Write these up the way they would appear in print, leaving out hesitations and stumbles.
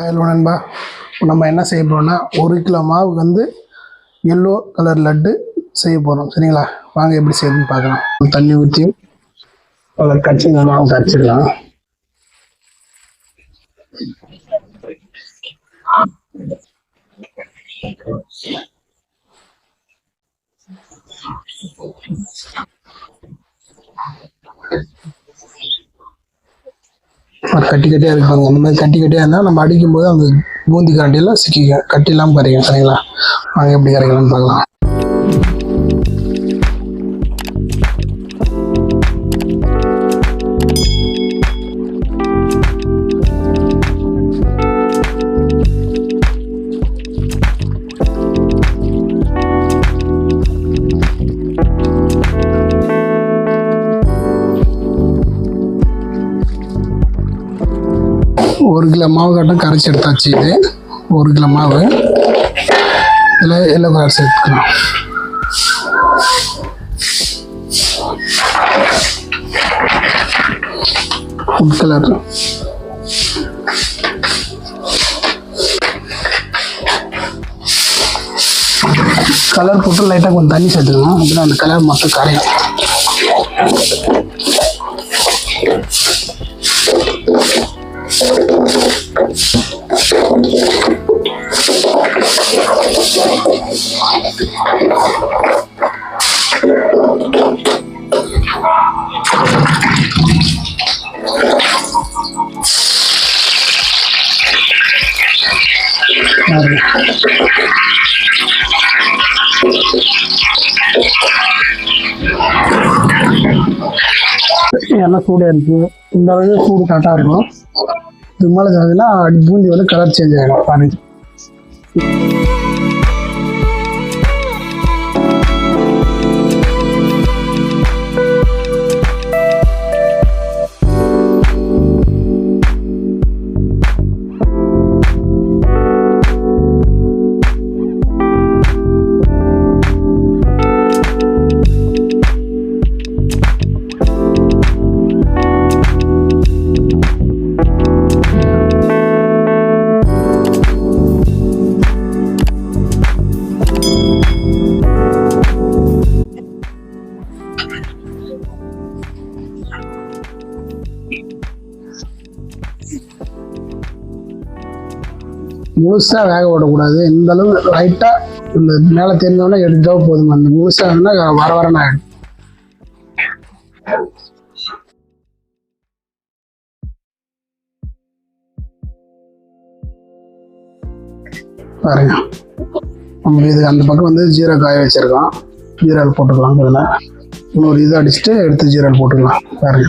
Hello நண்பா, நம்ம என்ன செய்ய போகிறோம்னா 1 கிலோ மாவுக்கு வந்து எல்லோ கலர் லட்டு செய்ய போகிறோம். சரிங்களா? வாங்க எப்படி செய்யணும்னு பார்க்கலாம். தண்ணி ஊற்றி அதில் கச்சிங்க மாவு கரைச்சிடலாம். கட்டி கட்டியாக இருக்காங்க. அந்த மாதிரி கட்டி கட்டியாக இருந்தால் நம்ம அடிக்கும்போது அந்த பூந்தி கரண்டியில் சிக்கிக்க கட்டிலாம் பறிக்கும். சரிங்களா? வாங்க எப்படி கரைக்கலாம்னு பார்க்கலாம். ஒரு கிலோ மாவு கட்டம் கரைச்சி எடுத்தாச்சு. இது 1 கிலோ மாவு. இதில் எல்லோ கலர் சேர்த்துக்கலாம். ஃபுட் கலர், கலர் போட்டு லைட்டாக கொஞ்சம் தண்ணி சேர்த்துக்கணும். அப்படின்னா அந்த கலர் மட்டும் கரையும். எல்லாம் சூடாக இருக்கு. இந்த அளவுக்கு சூடு கரெக்டாக இருக்கும். இது மேலே பார்த்தீங்கன்னா பூந்தி வந்து கலர் சேஞ்ச் ஆகிடும். பாருங்க, முழுசாக வேக விடக்கூடாது. இந்த அளவு லைட்டாக இந்த மேலே தெரிஞ்சோன்னா எடுத்தா போதும். அந்த முழுசாக இருந்தால் வர வரன்னு ஆகிடும். பாருங்க, நம்ம இதுக்கு அந்த பக்கம் வந்து ஜீரகம் காய வச்சிருக்கோம். ஜீரகம் போட்டுக்கலாம். இதில் இன்னொரு இது அடிச்சுட்டு எடுத்து ஜீரகம் போட்டுக்கலாம். பாருங்க,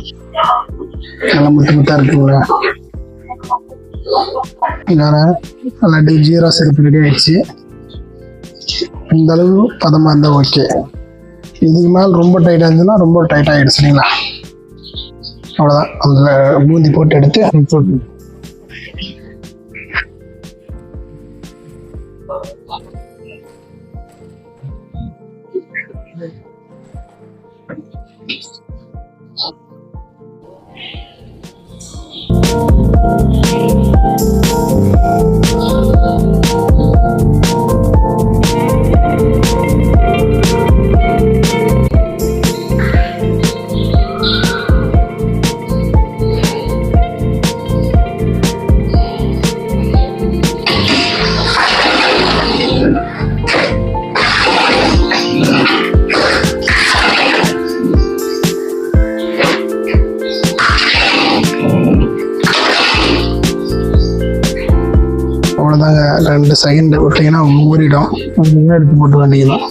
நல்லா முத்து முத்தாக இருக்குங்களா? லட்டு ஜீரா சிறப்பு ரெடி ஆயிடுச்சு. இந்த அளவு பதமாக இருந்தால் ஓகே. இதுக்கு மேலே ரொம்ப டைட்டாக இருந்துச்சுன்னா ரொம்ப டைட்டாக ஆகிடும். சரிங்களா? அவ்வளோதான். அந்த பூந்தி போட்டு எடுத்து அனுப்பிச்சு. அவ்வளோதாங்க. 2 செகண்ட் விட்டிங்கன்னா ஊறிடும். எடுத்து போட்டு வேண்டியதான்.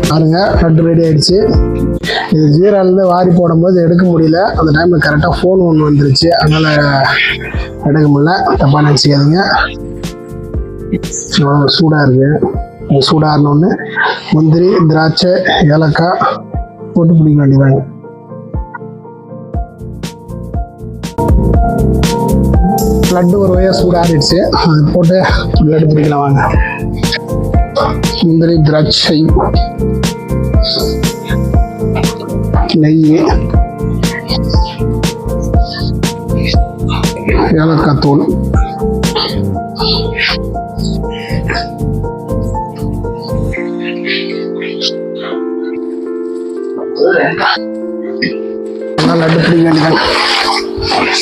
பாருங்க, லட்டு ரெடி ஆயிடுச்சு. இது ஜீராலேருந்து வாரி போடும்போது எடுக்க முடியல. அந்த டைமில் கரெக்டாக ஃபோன் ஒன்று வந்துருச்சு. அதனால் எடுக்க முடியல. தப்பாக நினச்சிக்காதீங்க. சூடாக இருக்குது. சூடாக இருந்தோடனே முந்திரி, திராட்சை, ஏலக்காய் போட்டு பிடிக்க வேண்டியதாங்க. லட்டு ஒரு வகையாக சூடாகிடுச்சு. அது போட்டு லட்டு பிடிக்கலாம். வாங்க, முந்திரி, திராட்சை, நெய், ஏலக்காய் தூள், லட்டு பிடிக்க வேண்டியதான்.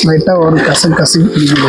லைட்டா ஒரு கசக்கி பிடிக்க.